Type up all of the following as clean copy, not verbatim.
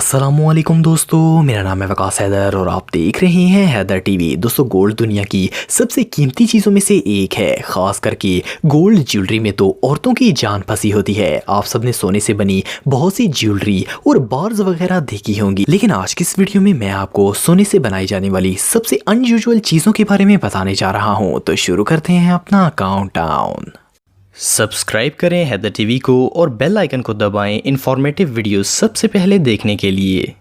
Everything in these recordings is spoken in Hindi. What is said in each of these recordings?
अस्सलामुअलैकुम दोस्तों, मेरा नाम है वकास हैदर और आप देख रहे हैं हैदर टीवी। दोस्तों, गोल्ड दुनिया की सबसे कीमती चीज़ों में से एक है। ख़ास करके गोल्ड ज्वेलरी में तो औरतों की जान फंसी होती है। आप सबने सोने से बनी बहुत सी ज्वेलरी और बार्स वगैरह देखी होंगी, लेकिन आज की इस वीडियो में मैं आपको सोने से बनाई जाने वाली सबसे अनयूजुअल चीज़ों के बारे में बताने जा रहा हूँ। तो शुरू करते हैं अपना काउंटडाउन। सब्सक्राइब करें हैदर टीवी को और बेल आइकन को दबाएं इंफॉर्मेटिव वीडियो सबसे पहले देखने के लिए।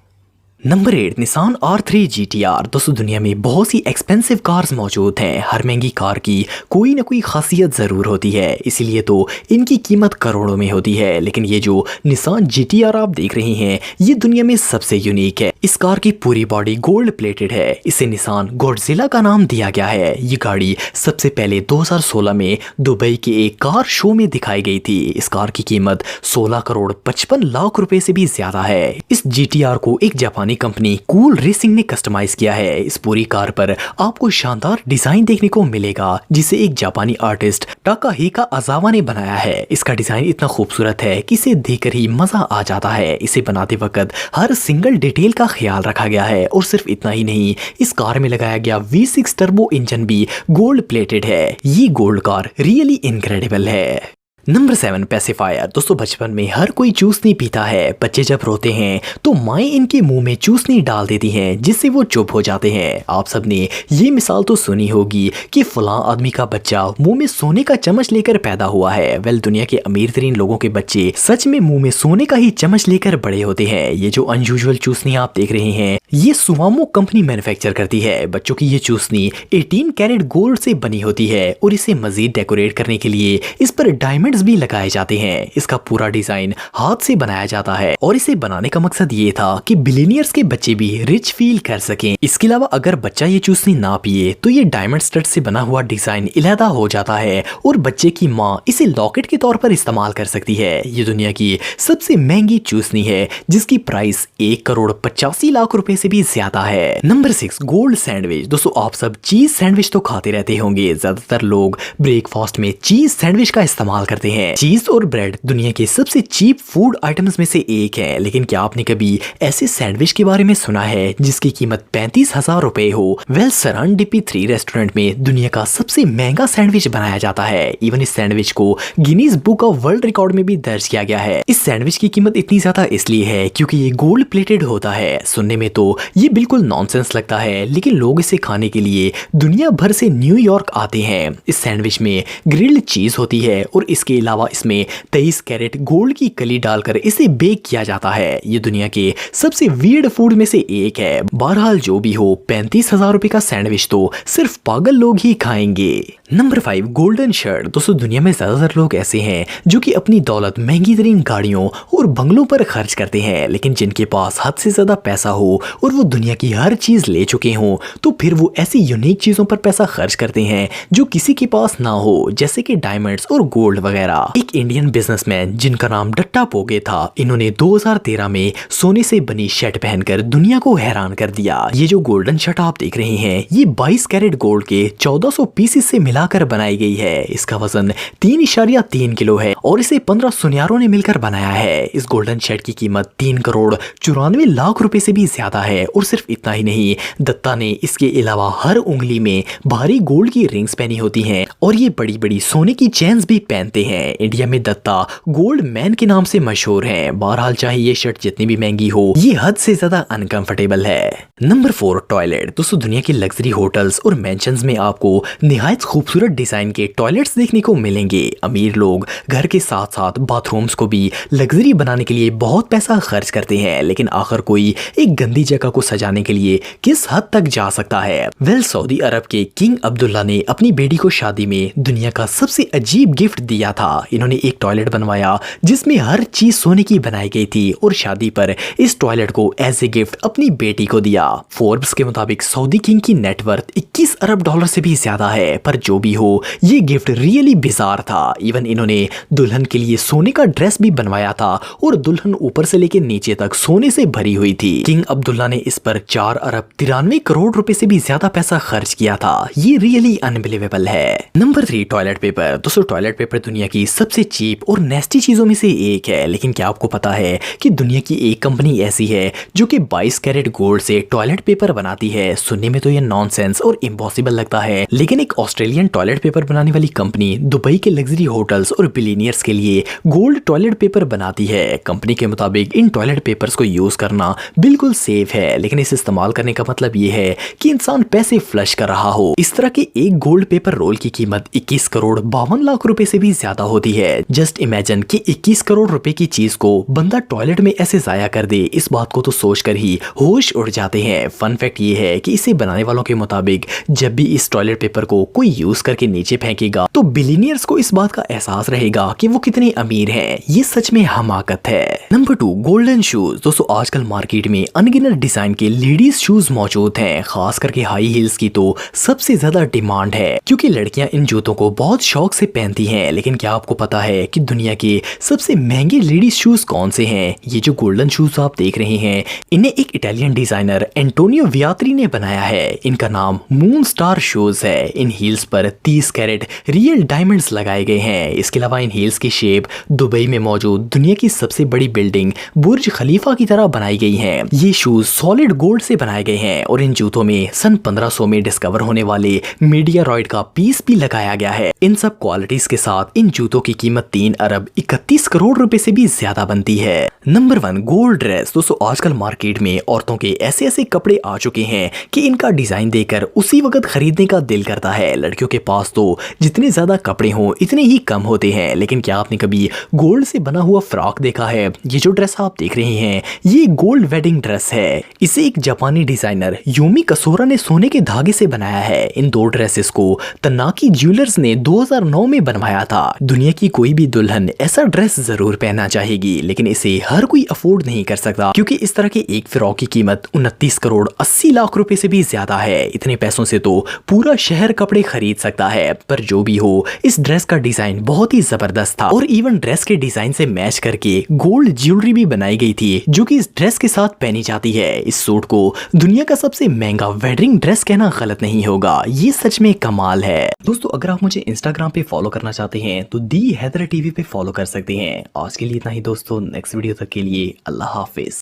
Number 8, Nissan R3 GTR। दोस्तों, दुनिया में बहुत सी एक्सपेंसिव कार्स मौजूद हैं। हर महंगी कार की कोई ना कोई खासियत ज़रूर होती है, इसीलिए तो इनकी कीमत करोड़ों में होती है। लेकिन ये जो निसान GTR आप देख रहे हैं, ये दुनिया में सबसे यूनिक है। इस कार की पूरी बॉडी गोल्ड प्लेटेड है। इसे निसान गॉडजिला का नाम दिया गया है। ये गाड़ी सबसे पहले 2016 में दुबई के एक कार शो में दिखाई गई थी। इस कार की कीमत 16 करोड़ 55 लाख रुपए से भी ज्यादा है। इस GTR को एक जापानी कंपनी कूल रेसिंग ने कस्टमाइज किया है। इस पूरी कार पर आपको शानदार डिजाइन देखने को मिलेगा, जिसे एक जापानी आर्टिस्ट टाकाहिका अजावा ने बनाया है। इसका डिजाइन इतना खूबसूरत है कि इसे देखकर ही मजा आ जाता है। इसे बनाते वक्त हर सिंगल डिटेल का ख्याल रखा गया है। और सिर्फ इतना ही नहीं, इस कार में लगाया गया V6 टर्बो इंजन भी गोल्ड प्लेटेड है। ये गोल्ड कार रियली इनक्रेडिबल है। Number 7, pacifier. दोस्तों, बचपन में हर कोई चूसनी पीता है। बच्चे जब रोते हैं तो माएँ इनके मुंह में चूसनी डाल देती हैं, जिससे वो चुप हो जाते हैं। आप सबने ये मिसाल तो सुनी होगी कि फलां आदमी का बच्चा मुंह में सोने का चम्मच लेकर पैदा हुआ है। वेल, दुनिया के अमीर तरीन लोगों के बच्चे सच में मुंह में सोने का ही चम्मच लेकर बड़े होते हैं। ये जो अनयूजुअल चूसनी आप देख रहे हैं, ये सुवामो कंपनी मैन्युफैक्चर करती है। बच्चों की ये चूसनी 18 कैरेट गोल्ड से बनी होती है और इसे मजीद डेकोरेट करने के लिए इस पर डायमंड्स भी लगाए जाते हैं। इसका पूरा डिजाइन हाथ से बनाया जाता है और इसे बनाने का मकसद ये था कि बिलियनियर्स के बच्चे भी रिच फील कर सकें। इसके अलावा अगर बच्चा ये चूसनी ना पिए तो ये डायमंड स्टड से बना हुआ डिजाइन इलादा हो जाता है और बच्चे की माँ इसे लॉकेट के तौर पर इस्तेमाल कर सकती है। ये दुनिया की सबसे महंगी चूसनी है, जिसकी प्राइस 1 करोड़ 85 लाख रुपए से भी ज्यादा है। Number 6, gold sandwich. दोस्तों, आप सब चीज सैंडविच तो खाते रहते होंगे। ज्यादातर लोग ब्रेकफास्ट में चीज सैंडविच का इस्तेमाल करते हैं। चीज और ब्रेड दुनिया के सबसे चीप फूड आइटम्स में से एक है, लेकिन क्या आपने कभी ऐसे सैंडविच के बारे में सुना है जिसकी कीमत 35,000 रुपए हो? वेल, सेरेंडिपी 3 रेस्टोरेंट में दुनिया का सबसे महंगा सैंडविच बनाया जाता है। इवन इस सैंडविच को Guinness book of world record में भी दर्ज किया गया है। इस सैंडविच की कीमत इतनी ज्यादा इसलिए है क्योंकि ये गोल्ड प्लेटेड होता है। सुनने में तो ये बिल्कुल नॉनसेंस लगता है, लेकिन लोग इसे खाने के लिए दुनिया भर से न्यूयॉर्क आते हैं। इस सैंडविच में ग्रिल्ड चीज होती है और इसके अलावा इसमें 23 कैरेट गोल्ड की कली डालकर इसे बेक किया जाता है। ये दुनिया के सबसे वियर्ड फूड में से एक है। बहरहाल जो भी हो, 35,000 रुपए का सैंडविच तो सिर्फ पागल लोग ही खाएंगे। Number 5, golden shirt. दोस्तों, दुनिया में ज्यादातर लोग ऐसे हैं जो कि अपनी दौलत महंगी तरीन गाड़ियों और बंगलों पर खर्च करते हैं, लेकिन जिनके पास हद से ज्यादा पैसा हो और वो दुनिया की हर चीज ले चुके हों, तो फिर वो ऐसी यूनिक चीजों पर पैसा खर्च करते हैं जो किसी के पास ना हो, जैसे कि डायमंड्स और गोल्ड वगैरह। एक इंडियन बिजनेसमैन जिनका नाम डट्टा पोगे था, इन्होंने 2013 में सोने से बनी शर्ट पहनकर दुनिया को हैरान कर दिया। ये जो गोल्डन शर्ट आप देख रहे हैं, ये 22 कैरेट गोल्ड के 1400 पीसेस से मिलाकर बनाई गई है। इसका वजन 3.3 किलो है और इसे 15 सुनियारों ने मिलकर बनाया है। इस गोल्डन शर्ट की कीमत 3 करोड़ 94 लाख रुपए से भी ज्यादा है। और सिर्फ इतना ही नहीं, दत्ता ने इसके अलावा हर उंगली में भारी गोल्ड की रिंग्स पहनी होती हैं और ये बड़ी बड़ी सोने की चेन्स भी पहनते हैं। इंडिया में दत्ता गोल्ड मैन के नाम से मशहूर हैं। बहरहाल चाहे ये शर्ट जितनी भी महंगी हो, ये हद से ज्यादा अनकंफर्टेबल है। Number 4, toilet. दोस्तों, दुनिया के लग्जरी होटल्स और मेंशंस में आपको निहायत खूबसूरत डिजाइन के टॉयलेट्स देखने को मिलेंगे। अमीर लोग घर के साथ साथ बाथरूम्स को भी लग्जरी बनाने के लिए बहुत पैसा खर्च करते हैं, लेकिन आखिर कोई एक गंदी जगह को सजाने के लिए किस हद तक जा सकता है? वेल, सऊदी अरब के किंग अब्दुल्ला ने अपनी बेटी को शादी में दुनिया का सबसे अजीब गिफ्ट दिया था। इन्होंने एक टॉयलेट बनवाया जिसमें हर चीज सोने की बनाई गई थी और शादी पर इस टॉयलेट को एज ए गिफ्ट अपनी बेटी को दिया। फोर्ब्स के मुताबिक सऊदी किंग की नेटवर्थ 21 अरब डॉलर से भी ज्यादा है। पर जो भी हो, ये गिफ्ट रियली बिजार था। इवन इन्होंने दुल्हन के लिए सोने का ड्रेस भी बनवाया था और दुल्हन ऊपर से लेकर नीचे तक सोने से भरी हुई थी। किंग अब्दुल्ला ने इस पर 4 अरब 93 करोड़ रुपए से भी ज्यादा पैसा खर्च किया था। ये रियली अनबिलीवेबल है। Number 3, toilet paper. दोस्तों टॉयलेट पेपर दुनिया की सबसे चीप और नेस्टी चीजों में से एक है, लेकिन क्या आपको पता है कि दुनिया की एक कंपनी ऐसी है जो कि 22 कैरेट गोल्ड से टॉयलेट पेपर बनाती है। सुनने में तो ये नॉनसेंस और इम्पॉसिबल लगता है, लेकिन एक ऑस्ट्रेलियन टॉयलेट पेपर बनाने वाली कंपनी दुबई के लग्जरी होटल्स और बिलियनियर्स के लिए गोल्ड टॉयलेट पेपर बनाती है। कंपनी के मुताबिक इन टॉयलेट पेपर्स को यूज करना बिल्कुल सेफ है, लेकिन इसे इस्तेमाल करने का मतलब ये है कि इंसान पैसे फ्लश कर रहा हो। इस तरह के एक गोल्ड पेपर रोल की कीमत 21 करोड़ 52 लाख रुपए से भी ज्यादा होती है। जस्ट इमेजिन कि 21 करोड़ रुपए की चीज को बंदा टॉयलेट में ऐसे जाया कर दे। इस बात को तो सोचकर ही होश उड़ जाते हैं। फन फैक्ट ये है कि इसे बनाने वालों के मुताबिक जब भी इस टॉयलेट पेपर को कोई यूज करके नीचे फेंकेगा तो बिलियनियर्स को इस बात का एहसास रहेगा कि वो कितने अमीर हैं। ये सच में हमाकत है। Number 2, golden shoes. दोस्तों आजकल मार्केट में अनगिनत डिजाइन के लेडीज शूज मौजूद हैं। खास करके हाई हील्स की तो सबसे ज्यादा डिमांड है, क्योंकि लड़कियां इन जूतों को बहुत शौक से पहनती हैं। लेकिन क्या आपको पता है कि दुनिया के सबसे महंगे लेडीज शूज कौन से हैं? ये जो गोल्डन शूज आप देख रहे हैं, इन्हें एक इटालियन डिजाइनर एंटोनियो वियात्री ने बनाया है। इनका नाम मून स्टार शूज है। इन हील्स पर 30 कैरेट रियल डायमंड्स लगाए गए हैं। इसके अलावा इन हील्स की शेप दुबई में मौजूद दुनिया की सबसे बड़ी बिल्डिंग बुर्ज खलीफा की तरह बनाई गई है। ये शूज सॉलिड गोल्ड से बनाए गए हैं और इन जूतों में सन 1500 में डिस्कवर होने वाले मीडियारॉइड का पीस भी लगाया गया है। इन सब क्वालिटीज के साथ इन जूतों की कीमत 3 अरब 31 करोड़ रुपए से भी ज्यादा बनती है। Number 1, gold dress. दोस्तों आजकल मार्केट में औरतों के ऐसे ऐसे कपड़े आ चुके हैं कि इनका डिजाइन देखकर उसी वक्त खरीदने का दिल करता है। लड़कियों के पास तो जितने ज्यादा कपड़े हों इतने ही कम होते हैं। लेकिन क्या आपने कभी गोल्ड से बना हुआ फ्रॉक देखा है? ये जो ड्रेस आप देख रहे हैं ये गोल्ड वेडिंग ड्रेस है। इसे एक जापानी डिजाइनर यूमी कसोरा ने सोने के धागे से बनाया है। इन 2 ड्रेसेस को तनाकी ज्वेलर्स ने 2009 में बनवाया था। दुनिया की कोई भी दुल्हन ऐसा ड्रेस जरूर पहनना चाहेगी, लेकिन इसे हर कोई अफोर्ड नहीं कर सकता, क्योंकि इस तरह के एक फ्रॉक की कीमत 29 करोड़ 80 लाख रुपए से भी ज्यादा है। इतने पैसों से तो पूरा शहर कपड़े खरीद सकता है। पर जो भी हो, इस ड्रेस का डिजाइन बहुत ही जबरदस्त था और इवन ड्रेस के डिजाइन से मैच करके गोल्ड ज्वेलरी भी बनाई गई थी, जो कि इस ड्रेस के साथ पहनी जाती है। इस सूट को दुनिया का सबसे महंगा वेडिंग ड्रेस कहना गलत नहीं होगा। ये सच में कमाल है। दोस्तों अगर आप मुझे इंस्टाग्राम पे फॉलो करना चाहते हैं तो दी हैदर टीवी पे फॉलो कर सकते हैं। आज के लिए इतना ही दोस्तों, नेक्स्ट वीडियो तक के लिए अल्लाह हाफिज।